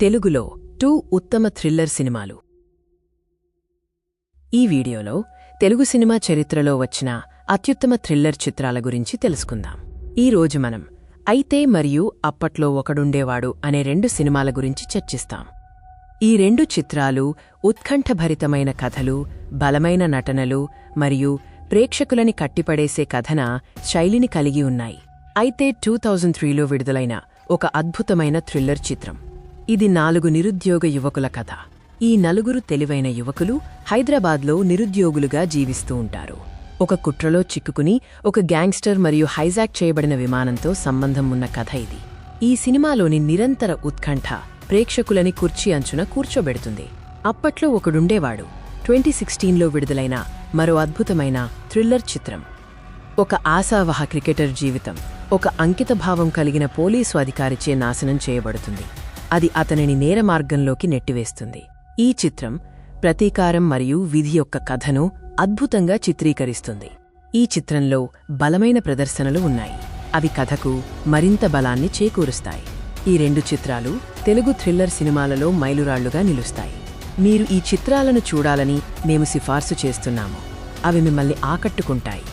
తెలుగులో 2 ఉత్తమ థ్రిల్లర్ సినిమాలు. ఈ వీడియోలో తెలుగు సినిమా చరిత్రలో వచ్చిన అత్యుత్తమ థ్రిల్లర్ చిత్రాల గురించి తెలుసుకుందాం. ఈ రోజు మనం అయితే మరియు అప్పట్లో ఒకడుండేవాడు అనే 2 సినిమాల గురించి చర్చిస్తాం. ఈ 2 చిత్రాలు ఉత్కంఠభరితమైన కథలు, బలమైన నటనలు మరియు ప్రేక్షకులని కట్టిపడేసే కథన శైలిని కలిగి ఉన్నాయి. అయితే 2003లో విడుదలైన ఒక అద్భుతమైన థ్రిల్లర్ చిత్రం. ఇది 4 నిరుద్యోగ యువకుల కథ. ఈ 4 తెలివైన యువకులు హైదరాబాద్లో నిరుద్యోగులుగా జీవిస్తూ ఉంటారు. ఒక కుట్రలో చిక్కుకుని ఒక గ్యాంగ్స్టర్ మరియు హైజాక్ చేయబడిన విమానంతో సంబంధం ఉన్న కథ ఇది. ఈ సినిమాలోని నిరంతర ఉత్కంఠ ప్రేక్షకులని కుర్చీ అంచున కూర్చోబెడుతుంది. అప్పట్లో ఒకడుండేవాడు 2016లో విడుదలైన మరో అద్భుతమైన థ్రిల్లర్ చిత్రం. ఒక ఆశావహ క్రికెటర్ జీవితం ఒక అంకితభావం కలిగిన పోలీసు అధికారిచే నాశనం చేయబడుతుంది. అది అతనిని నేరమార్గంలోకి నెట్టివేస్తుంది. ఈ చిత్రం ప్రతీకారం మరియు విధి యొక్క కథను అద్భుతంగా చిత్రీకరిస్తుంది. ఈ చిత్రంలో బలమైన ప్రదర్శనలు ఉన్నాయి. అవి కథకు మరింత బలాన్ని చేకూరుస్తాయి. ఈ 2 చిత్రాలు తెలుగు థ్రిల్లర్ సినిమాలలో మైలురాళ్లుగా నిలుస్తాయి. మీరు ఈ చిత్రాలను చూడాలని మేము సిఫార్సు చేస్తున్నాము. అవి మిమ్మల్ని ఆకట్టుకుంటాయి.